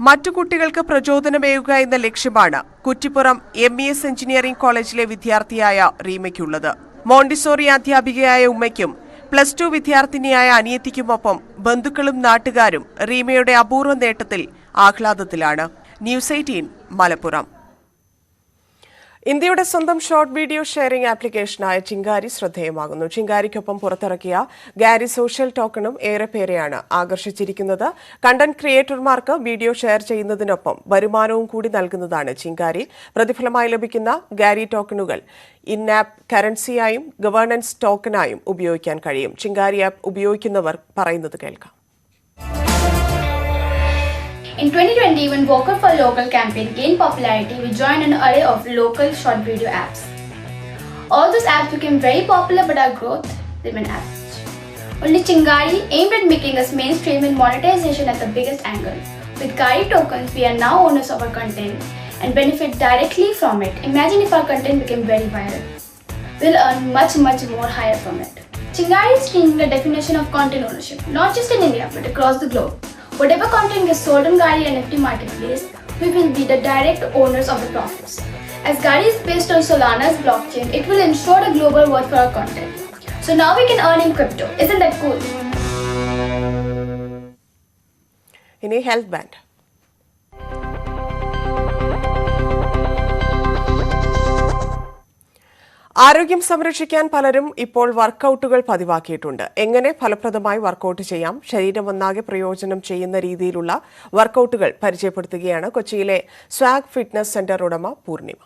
A: മറ്റു കുട്ടികൾക്ക് പ്രചോദനമേകുക എന്ന ലക്ഷ്യമാണ് കുറ്റിപ്പുറം MES എഞ്ചിനീയറിംഗ് കോളേജിലെ വിദ്യാർത്ഥിയായ റീമയ്ക്കുള്ളത്. മോണ്ടിസോറി അധ്യാപികയായ ഉമ്മയ്ക്കും +2 വിദ്യാർത്ഥിനിയായ അനിയത്തിക്കുമൊപ്പം ബന്ധുക്കളും നാട്ടുകാരും റീമയുടെ അപൂർവ നേട്ടത്തിൽ ആഹ്ലാദത്തിലാണ്. ന്യൂസ് 18 മലപ്പുറം. ഇന്ത്യയുടെ സ്വന്തം ഷോർട്ട് വീഡിയോ ഷെയറിംഗ് ആപ്ലിക്കേഷനായ ചിങ്കാരി ശ്രദ്ധേയമാകുന്നു. ചിങ്കാരിക്കൊപ്പം പുറത്തിറക്കിയ ഗാരി സോഷ്യൽ ടോക്കണും ഏറെ പേരെയാണ് ആകർഷിച്ചിരിക്കുന്നത്. കണ്ടന്റ് ക്രിയേറ്റർമാർക്ക് വീഡിയോ ഷെയർ ചെയ്യുന്നതിനൊപ്പം വരുമാനവും കൂടി നൽകുന്നതാണ് ചിങ്കാരി. പ്രതിഫലമായി ലഭിക്കുന്ന ഗാരി ടോക്കണുകൾ ഇൻ ആപ്പ് കറൻസിയായും ഗവേണൻസ് ടോക്കണായും ഉപയോഗിക്കാൻ കഴിയും. ചിങ്കാരി ആപ്പ് ഉപയോഗിക്കുന്നവർ പറയുന്നത് കേൾക്കാം.
R: In 2020, when Vocal for Local campaign gained popularity, we joined an array of local short video apps. All those apps became very popular, but our growth remained average. Only Chingari aimed at making us mainstream in monetization at the biggest angle. With Gari tokens, we are now owners of our content and benefit directly from it. Imagine if our content became very viral. We'll earn much more higher from it. Chingari is changing the definition of content ownership, not just in India, but across the globe. Whatever content gets sold on Gari NFT marketplace, we will be the direct owners of the profits. As Gari is based on Solana's blockchain, it will ensure a global worth for our content. So now we can earn in crypto. Isn't that cool?
A: In a health band. ആരോഗ്യം സംരക്ഷിക്കാൻ പലരും ഇപ്പോൾ വർക്കൌട്ടുകൾ പതിവാക്കിയിട്ടുണ്ട്. എങ്ങനെ ഫലപ്രദമായി വർക്കൌട്ട് ചെയ്യാം, ശരീരം ഒന്നാകെ പ്രയോജനം ചെയ്യുന്ന രീതിയിലുള്ള വർക്കൌട്ടുകൾ പരിചയപ്പെടുത്തുകയാണ് കൊച്ചിയിലെ സ്വാഗ് ഫിറ്റ്നസ് സെന്റർ ഉടമ പൂർണിമ.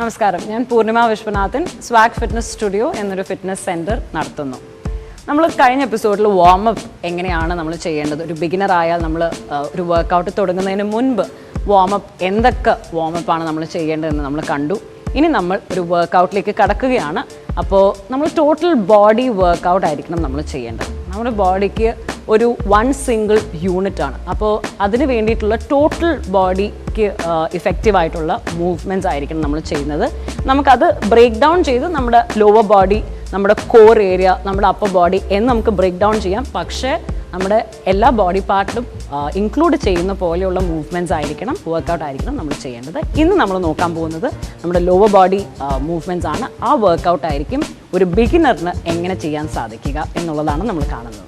S: നമസ്കാരം, ഞാൻ Purnima Viswanathan swag fitness studio എന്നൊരു ഫിറ്റ്നസ് സെൻറ്റർ നടത്തുന്നു. നമ്മൾ കഴിഞ്ഞ എപ്പിസോഡിൽ വാമപ്പ് എങ്ങനെയാണ് നമ്മൾ ചെയ്യേണ്ടത്, ഒരു ബിഗിനർ ആയാൽ നമ്മൾ ഒരു വർക്കൗട്ട് തുടങ്ങുന്നതിന് മുൻപ് എന്തൊക്കെ വാമപ്പാണ് നമ്മൾ ചെയ്യേണ്ടതെന്ന് നമ്മൾ കണ്ടു. ഇനി നമ്മൾ ഒരു വർക്കൗട്ടിലേക്ക് കടക്കുകയാണ്. അപ്പോൾ നമ്മൾ ടോട്ടൽ ബോഡി വർക്കൗട്ട് ആയിരിക്കണം നമ്മൾ ചെയ്യേണ്ടത്. നമ്മുടെ ബോഡിക്ക് ഒരു സിംഗിൾ യൂണിറ്റ് ആണ്. അപ്പോൾ അതിന് വേണ്ടിയിട്ടുള്ള ടോട്ടൽ ബോഡിക്ക് ഇഫക്റ്റീവായിട്ടുള്ള മൂവ്മെൻറ്റ്സ് ആയിരിക്കണം നമ്മൾ ചെയ്യുന്നത്. നമുക്കത് ബ്രേക്ക് ഡൗൺ ചെയ്ത് നമ്മുടെ ലോവർ ബോഡി, നമ്മുടെ കോർ ഏരിയ, നമ്മുടെ അപ്പർ ബോഡി എന്ന് നമുക്ക് ബ്രേക്ക് ഡൗൺ ചെയ്യാം. പക്ഷേ നമ്മുടെ എല്ലാ ബോഡി പാർട്ടിലും ഇൻക്ലൂഡ് ചെയ്യുന്ന പോലെയുള്ള മൂവ്മെൻറ്റ്സ് ആയിരിക്കണം, വർക്കൗട്ട് ആയിരിക്കണം നമ്മൾ ചെയ്യേണ്ടത്. ഇന്ന് നമ്മൾ നോക്കാൻ പോകുന്നത് നമ്മുടെ ലോവർ ബോഡി മൂവ്മെൻറ്റ്സ് ആണ്. ആ വർക്കൗട്ട് ആയിരിക്കും ഒരു ബിഗിനറിന് എങ്ങനെ ചെയ്യാൻ സാധിക്കുക എന്നുള്ളതാണ് നമ്മൾ കാണുന്നത്.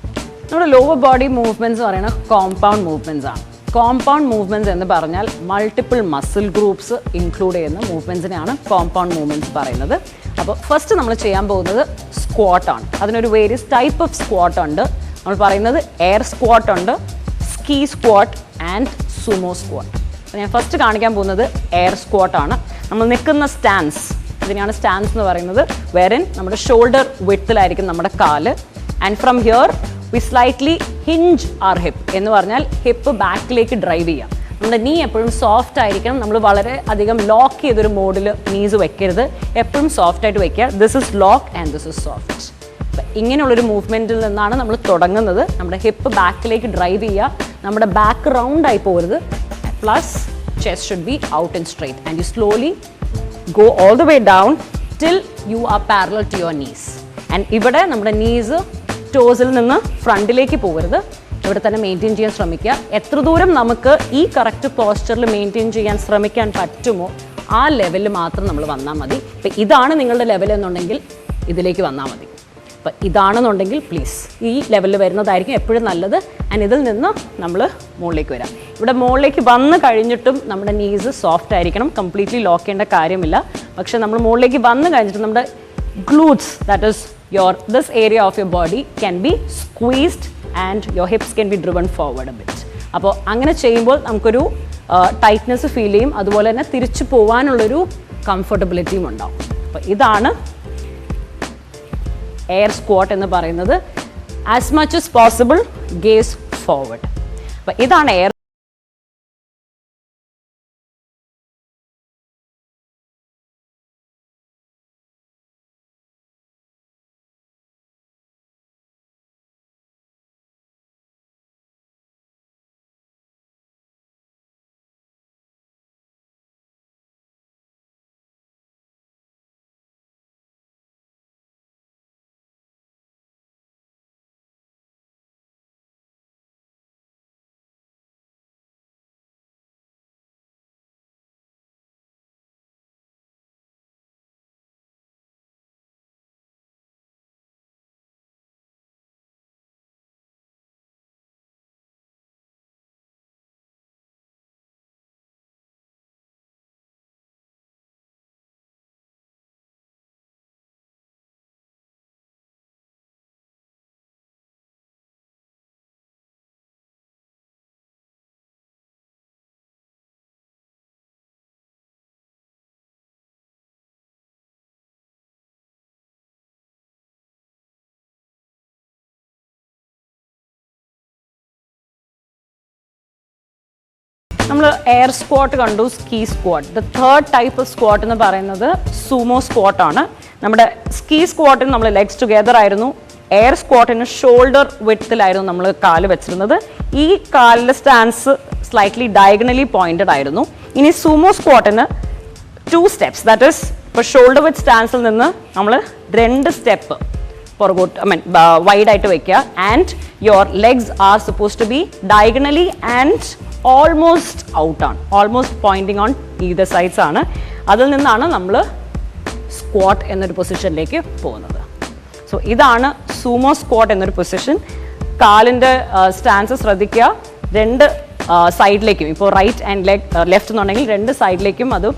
S: നമ്മുടെ ലോവർ ബോഡി മൂവ്മെൻറ്റ്സ് എന്ന് പറയുന്നത് കോമ്പൗണ്ട് മൂവ്മെൻറ്റ്സ് ആണ്. കോമ്പൗണ്ട് മൂവ്മെൻറ്റ്സ് എന്ന് പറഞ്ഞാൽ മൾട്ടിപ്പിൾ മസിൽ ഗ്രൂപ്പ്സ് ഇൻക്ലൂഡ് ചെയ്യുന്ന മൂവ്മെൻറ്റ്സിനെയാണ് കോമ്പൗണ്ട് മൂവ്മെൻറ്റ്സ് പറയുന്നത്. അപ്പോൾ ഫസ്റ്റ് നമ്മൾ ചെയ്യാൻ പോകുന്നത് സ്ക്വാട്ടാണ്. അതിനൊരു വേരിയസ് ടൈപ്പ് ഓഫ് സ്ക്വാട്ട് ഉണ്ട്. നമ്മൾ പറയുന്നത് എയർ സ്ക്വാട്ട് ഉണ്ട്, ski squat and sumo squat. അപ്പോൾ ഞാൻ ഫസ്റ്റ് കാണിക്കാൻ പോകുന്നത് എയർ സ്ക്വാട്ടാണ്. നമ്മൾ നിൽക്കുന്ന സ്റ്റാൻസ്, ഇതിനെയാണ് സ്റ്റാൻസ് എന്ന് പറയുന്നത്. വെറിൻ നമ്മുടെ ഷോൾഡർ വിഡ്ത്തിലായിരിക്കും നമ്മുടെ കാല്. And from here we slightly hinge or hip എന്ന് പറഞ്ഞാൽ ഹിപ്പ് ബാക്കിലേക്ക് ഡ്രൈവ് ചെയ്യാം. നമ്മുടെ നീ എപ്പോഴും സോഫ്റ്റ് ആയിരിക്കണം. നമ്മൾ വളരെ അധികം ലോക്ക് ചെയ്തൊരു മോഡിൽ നീസ് വെക്കരുത്. എപ്പോഴും സോഫ്റ്റ് ആയിട്ട് വെക്കുക. This is lock and this is soft. ഇങ്ങനെയുള്ളൊരു മൂവ്മെൻറ്റിൽ നിന്നാണ് നമ്മൾ തുടങ്ങുന്നത്. നമ്മുടെ ഹിപ്പ് ബാക്കിലേക്ക് ഡ്രൈവ് ചെയ്യുക. നമ്മുടെ ബാക്ക് റൗണ്ട് ആയി പോകരുത്. Plus chest should be out and straight and you slowly go all the way down till you are parallel to your knees. And ഇവിടെ നമ്മുടെ നീസ് ടോസിൽ നിന്ന് ഫ്രണ്ടിലേക്ക് പോകരുത്. ഇവിടെ തന്നെ മെയിൻറ്റെയിൻ ചെയ്യാൻ ശ്രമിക്കുക. എത്ര ദൂരം നമുക്ക് ഈ കറക്റ്റ് പോസ്ചറിൽ മെയിൻറ്റെയിൻ ചെയ്യാൻ ശ്രമിക്കാൻ പറ്റുമോ ആ ലെവലിൽ മാത്രം നമ്മൾ വന്നാൽ മതി. ഇപ്പം ഇതാണ് നിങ്ങളുടെ ലെവൽ എന്നുണ്ടെങ്കിൽ ഇതിലേക്ക് വന്നാൽ മതി. അപ്പം ഇതാണെന്നുണ്ടെങ്കിൽ പ്ലീസ് ഈ ലെവലിൽ വരുന്നതായിരിക്കും എപ്പോഴും നല്ലത്. ആൻഡ് ഇതിൽ നിന്ന് നമ്മൾ മുകളിലേക്ക് വരാം. ഇവിടെ മുകളിലേക്ക് വന്ന് കഴിഞ്ഞിട്ടും നമ്മുടെ നീസ് സോഫ്റ്റ് ആയിരിക്കണം. കംപ്ലീറ്റ്ലി ലോക്ക് ചെയ്യേണ്ട കാര്യമില്ല. പക്ഷേ നമ്മൾ മുകളിലേക്ക് വന്ന് കഴിഞ്ഞിട്ട് നമ്മുടെ glutes, that is this area of your body can be squeezed and your hips can be driven forward a bit. അപ്പോൾ അങ്ങനെ ചെയ്യുമ്പോൾ നമുക്കൊരു ടൈറ്റ്നെസ് ഫീൽ ചെയ്യും. അതുപോലെ തന്നെ തിരിച്ചു പോകാനുള്ളൊരു കംഫർട്ടബിലിറ്റിയും ഉണ്ടാവും. അപ്പോൾ ഇതാണ് എയർ സ്ക്വാട്ട് എന്ന് പറയുന്നത്. As much as possible gaze forward. അപ്പോൾ ഇതാണ് എയർ നമ്മൾ എയർ സ്ക്വാട്ട് കണ്ടു, ski squat. The third type of squat എന്ന് പറയുന്നത് സൂമോ സ്ക്വാട്ടാണ്. നമ്മുടെ സ്കീ സ്ക്വാട്ടിന് നമ്മൾ ലെഗ്സ് ടുഗെദർ ആയിരുന്നു, എയർ സ്ക്വാട്ടിന് ഷോൾഡർ വിഡ്ത്തിലായിരുന്നു നമ്മൾ കാല് വെച്ചിരുന്നത്. ഈ കാലിൻ്റെ സ്റ്റാൻസ് സ്ലൈറ്റ്ലി ഡയഗണലി പോയിന്റഡ് ആയിരുന്നു. ഇനി സൂമോ സ്ക്വാട്ടിന് 2 സ്റ്റെപ്സ്, ദാറ്റ് ഈസ് ഇപ്പോൾ ഷോൾഡർ വിത്ത് സ്റ്റാൻസിൽ നിന്ന് നമ്മൾ 2 സ്റ്റെപ്പ് പുറകോട്ട് വൈഡായിട്ട് വെക്കുക. And your legs are suppose to be diagonally and almost ഔട്ടാണ്, almost pointing on either sides ആണ്. അതിൽ നിന്നാണ് നമ്മൾ സ്ക്വാട്ട് എന്നൊരു പൊസിഷനിലേക്ക് പോകുന്നത്. സോ ഇതാണ് സൂമോ സ്ക്വാട്ട് എന്നൊരു പൊസിഷൻ. കാലിൻ്റെ സ്റ്റാൻസ് ശ്രദ്ധിക്കുക, 2 സൈഡിലേക്കും, ഇപ്പോൾ റൈറ്റ് ആൻഡ് ലെഫ്റ്റ് എന്നുണ്ടെങ്കിൽ 2 സൈഡിലേക്കും അത്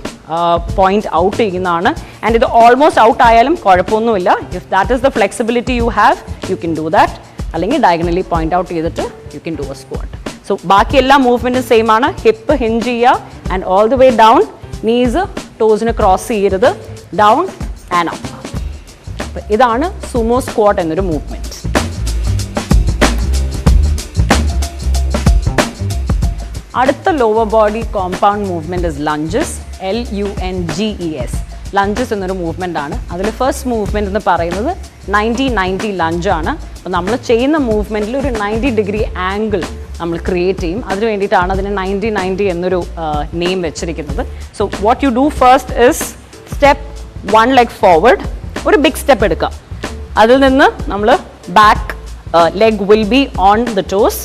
S: പോയിന്റ് ഔട്ട് ചെയ്യുന്നതാണ്. ആൻഡ് ഇത് ഓൾമോസ്റ്റ് ഔട്ട് ആയാലും കുഴപ്പമൊന്നുമില്ല. If that is the flexibility you have, you can do that. അല്ലെങ്കിൽ ഡയഗണലി പോയിന്റ് ഔട്ട് ചെയ്തിട്ട് you can do a squat. So ബാക്കി എല്ലാ മൂവ്മെൻറ്റും സെയിം ആണ്. ഹിപ്പ് ഹിഞ്ച് ചെയ്യുക and all the way down, knees ടോസിന് ക്രോസ് ചെയ്യരുത്, ഡൗൺ ആൻഡ് അപ്പ്. ഇതാണ് സുമോ സ്ക്വാട്ട് എന്നൊരു മൂവ്മെൻറ്റ്. അടുത്ത lower body compound movement is lunges, LUNGES. Lunges എന്നൊരു മൂവ്മെൻ്റ് ആണ്. അതിൽ ഫസ്റ്റ് മൂവ്മെൻറ്റ് എന്ന് പറയുന്നത് 90-90 ലഞ്ചാണ്. അപ്പോൾ നമ്മൾ ചെയ്യുന്ന മൂവ്മെൻറ്റിൽ ഒരു 90 ഡിഗ്രി ആംഗിൾ നമ്മൾ ക്രിയേറ്റ് ചെയ്യും. അതിന് വേണ്ടിയിട്ടാണ് അതിന് 90-90 എന്നൊരു നെയിം വെച്ചിരിക്കുന്നത്. So what you do first is step 1 leg forward, ഒരു ബിഗ് സ്റ്റെപ്പ് എടുക്കുക. അതിൽ നിന്ന് നമ്മൾ back leg will be on the toes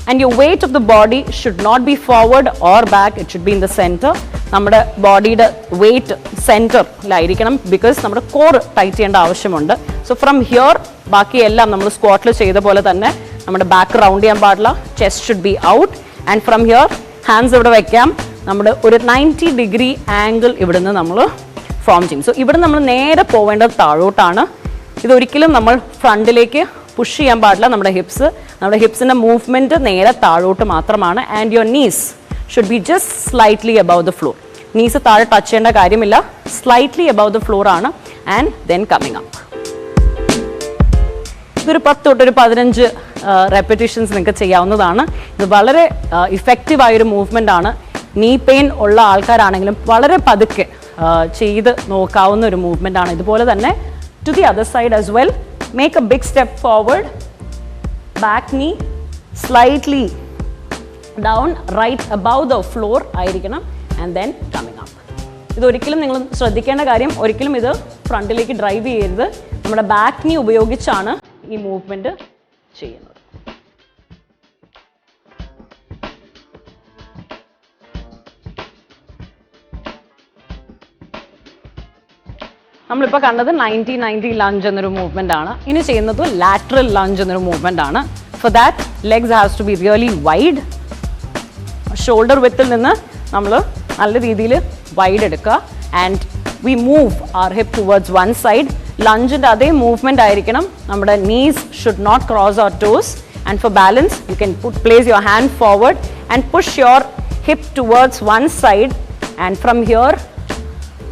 S: and your weight of the body should not be forward or back, it should be in the center. നമ്മുടെ ബോഡിയുടെ വെയിറ്റ് സെൻറ്ററിലായിരിക്കണം, ബിക്കോസ് നമ്മുടെ കോർ ടൈറ്റ് ചെയ്യേണ്ട ആവശ്യമുണ്ട്. സോ ഫ്രം ഹിയർ ബാക്കിയെല്ലാം നമ്മൾ സ്ക്വാട്ടിൽ ചെയ്ത പോലെ തന്നെ നമ്മുടെ ബാക്ക് റൗണ്ട് ചെയ്യാൻ പാടില്ല, chest should be out. And from here hands ഇവിടെ വയ്ക്കാം. നമ്മുടെ ഒരു 90 ഡിഗ്രി ആംഗിൾ ഇവിടുന്ന് നമ്മൾ ഫോം ചെയ്യും. സോ ഇവിടെ നമ്മൾ നേരെ പോവേണ്ടത് താഴോട്ടാണ്. ഇതൊരിക്കലും നമ്മൾ ഫ്രണ്ടിലേക്ക് പുഷ് ചെയ്യാൻ പാടില്ല. നമ്മുടെ ഹിപ്സിൻ്റെ മൂവ്മെൻറ്റ് നേരെ താഴോട്ട് മാത്രമാണ്. And your knees should be just slightly above the floor. Knees താഴെ ടച്ച് ചെയ്യേണ്ട കാര്യമില്ല, സ്ലൈറ്റ്ലി അബവ് ദ ഫ്ലോർ ആണ്. And then coming up. ഇതൊരു 10 തൊട്ട് 15 റെപ്പിറ്റേഷൻസ് നിങ്ങൾക്ക് ചെയ്യാവുന്നതാണ്. ഇത് വളരെ ഇഫക്റ്റീവായൊരു മൂവ്മെൻ്റ് ആണ്. നീ പെയിൻ ഉള്ള ആൾക്കാരാണെങ്കിലും വളരെ പതുക്കെ ചെയ്ത് നോക്കാവുന്ന ഒരു മൂവ്മെൻ്റ് ആണ്. ഇതുപോലെ തന്നെ to the other side as well. Make a big step forward, back knee slightly down, right above the floor ആയിരിക്കണം. And then coming up. ഇതൊരിക്കലും നിങ്ങൾ ശ്രദ്ധിക്കേണ്ട കാര്യം, ഒരിക്കലും ഇത് ഫ്രണ്ടിലേക്ക് ഡ്രൈവ് ചെയ്യരുത്. നമ്മുടെ ബാക്ക് നീ ഉപയോഗിച്ചാണ് ഈ മൂവ്മെൻറ്റ് ചെയ്യുന്നത്. നമ്മളിപ്പോൾ കണ്ടത് 90-90 ലഞ്ച് എന്നൊരു മൂവ്മെൻ്റ് ആണ്. ഇനി ചെയ്യുന്നത് ലാറ്ററൽ ലഞ്ച് എന്നൊരു മൂവ്മെൻ്റ് ആണ്. For that legs has to be really wide. Shoulder വിത്തിൽ നിന്ന് നമ്മൾ നല്ല രീതിയിൽ വൈഡ് എടുക്കുക. And we move our hip towards one side. ലഞ്ചിൻ്റെ അതേ മൂവ്മെൻ്റ് ആയിരിക്കണം. നമ്മുടെ knees should not cross our toes. And for balance you can place your hand forward and push your hip towards one side. And from here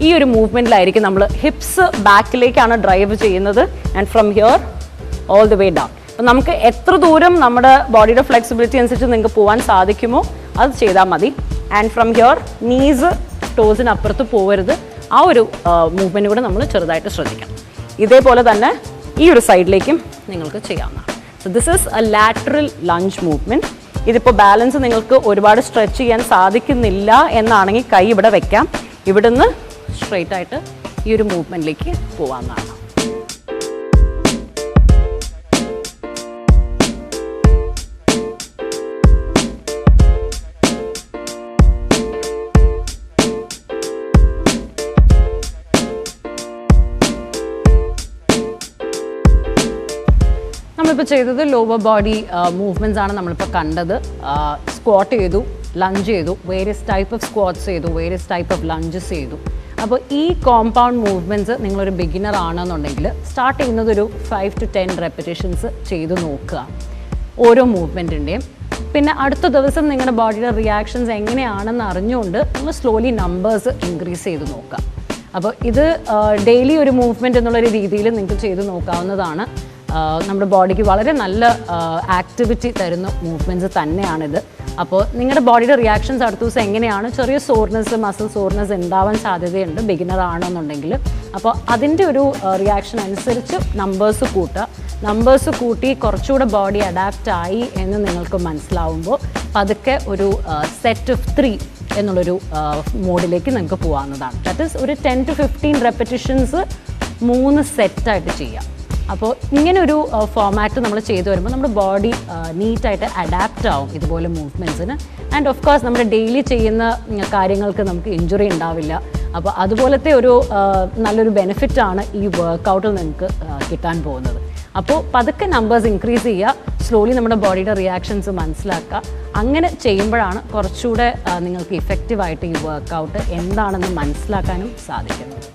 S: ഈ ഒരു മൂവ്മെൻറ്റിലായിരിക്കും നമ്മൾ ഹിപ്സ് ബാക്കിലേക്കാണ് ഡ്രൈവ് ചെയ്യുന്നത്. And from here all the way down. അപ്പം നമുക്ക് എത്ര ദൂരം നമ്മുടെ ബോഡിയുടെ ഫ്ലെക്സിബിലിറ്റി അനുസരിച്ച് നിങ്ങൾക്ക് പോകാൻ സാധിക്കുമോ അത് ചെയ്താൽ മതി. ആൻഡ് ഫ്രം ഹിയർ നീസ് ടോസിനപ്പുറത്ത് പോകരുത്. ആ ഒരു മൂവ്മെൻറ്റ് കൂടെ നമ്മൾ ചെറുതായിട്ട് ശ്രദ്ധിക്കണം. ഇതേപോലെ തന്നെ ഈ ഒരു സൈഡിലേക്കും നിങ്ങൾക്ക് ചെയ്യാവുന്നതാണ്. So this is A lateral lunch movement. ഇതിപ്പോൾ ബാലൻസ് നിങ്ങൾക്ക് ഒരുപാട് സ്ട്രെച്ച് ചെയ്യാൻ സാധിക്കുന്നില്ല എന്നാണെങ്കിൽ കൈ ഇവിടെ വെക്കാം. ഇവിടുന്ന് സ്ട്രെയിറ്റ് ആയിട്ട് ഈ ഒരു മൂവ്മെൻറ്റിലേക്ക് പോകാവുന്നതാണ്. നമ്മളിപ്പോൾ ചെയ്തത് ലോവർ ബോഡി മൂവ്മെൻറ്റ്സ് ആണ് നമ്മളിപ്പോൾ കണ്ടത്. സ്ക്വാട്ട് ചെയ്തു, ലഞ്ച് ചെയ്തു, വേരിയസ് ടൈപ്പ് ഓഫ് സ്ക്വാട്ട്സ് ചെയ്തു, വേരിയസ് ടൈപ്പ് ഓഫ് ലഞ്ചസ് ചെയ്തു. അപ്പോൾ ഈ കോമ്പൗണ്ട് മൂവ്മെൻറ്റ്സ് നിങ്ങളൊരു ബിഗിനർ ആണെന്നുണ്ടെങ്കിൽ സ്റ്റാർട്ട് ചെയ്യുന്നത് ഒരു 5 to 10 റെപ്പിറ്റേഷൻസ് ചെയ്ത് നോക്കുക ഓരോ മൂവ്മെൻറ്റിൻ്റെയും. പിന്നെ അടുത്ത ദിവസം നിങ്ങളുടെ ബോഡിയുടെ റിയാക്ഷൻസ് എങ്ങനെയാണെന്ന് അറിഞ്ഞുകൊണ്ട് നിങ്ങൾ സ്ലോലി നമ്പേഴ്സ് ഇൻക്രീസ് ചെയ്ത് നോക്കുക. അപ്പോൾ ഇത് ഡെയിലി ഒരു മൂവ്മെൻറ്റ് എന്നുള്ളൊരു രീതിയിൽ നിങ്ങൾക്ക് ചെയ്ത് നോക്കാവുന്നതാണ്. നമ്മുടെ ബോഡിക്ക് വളരെ നല്ല ആക്ടിവിറ്റി തരുന്ന മൂവ്മെൻറ്റ്സ് തന്നെയാണിത്. അപ്പോൾ നിങ്ങളുടെ ബോഡിയുടെ റിയാക്ഷൻസ് അടുത്ത ദിവസം എങ്ങനെയാണ്, ചെറിയ സോർനെസ്, മസിൽ സോർനെസ് ഉണ്ടാവാൻ സാധ്യതയുണ്ട് ബിഗിനർ ആണെന്നുണ്ടെങ്കിൽ. അപ്പോൾ അതിൻ്റെ ഒരു റിയാക്ഷൻ അനുസരിച്ച് നമ്പേഴ്സ് കൂട്ടുക. നമ്പേഴ്സ് കൂട്ടി കുറച്ചുകൂടെ ബോഡി അഡാപ്റ്റ് ആയി എന്ന് നിങ്ങൾക്ക് മനസ്സിലാവുമ്പോൾ പതുക്കെ ഒരു സെറ്റ് ഓഫ് 3 എന്നുള്ളൊരു മോഡിലേക്ക് നിങ്ങൾക്ക് പോകാവുന്നതാണ്. ദാറ്റ് ഈസ് ഒരു 10 to 15 റെപ്പറ്റീഷൻസ് 3 സെറ്റായിട്ട് ചെയ്യാം. അപ്പോൾ ഇങ്ങനെ ഒരു ഫോമാറ്റ് നമ്മൾ ചെയ്തു വരുമ്പോൾ നമ്മുടെ ബോഡി നീറ്റായിട്ട് അഡാപ്റ്റ് ആവും ഇതുപോലെ മൂവ്മെൻറ്റ്സിന്. ആൻഡ് ഓഫ് കോഴ്സ് നമ്മുടെ ഡെയിലി ചെയ്യുന്ന കാര്യങ്ങൾക്ക് നമുക്ക് ഇഞ്ചുറി ഉണ്ടാവില്ല. അപ്പോൾ അതുപോലത്തെ ഒരു നല്ലൊരു ബെനിഫിറ്റാണ് ഈ വർക്കൗട്ടിൽ നിങ്ങൾക്ക് കിട്ടാൻ പോകുന്നത്. അപ്പോൾ പതുക്കെ നമ്പേഴ്സ് ഇൻക്രീസ് ചെയ്യുക, സ്ലോലി നമ്മുടെ ബോഡിയുടെ റിയാക്ഷൻസ് മനസ്സിലാക്കുക. അങ്ങനെ ചെയ്യുമ്പോഴാണ് കുറച്ചുകൂടെ നിങ്ങൾക്ക് ഇഫക്റ്റീവായിട്ട് ഈ വർക്കൗട്ട് എന്താണെന്ന് മനസ്സിലാക്കാനും സാധിക്കുന്നത്.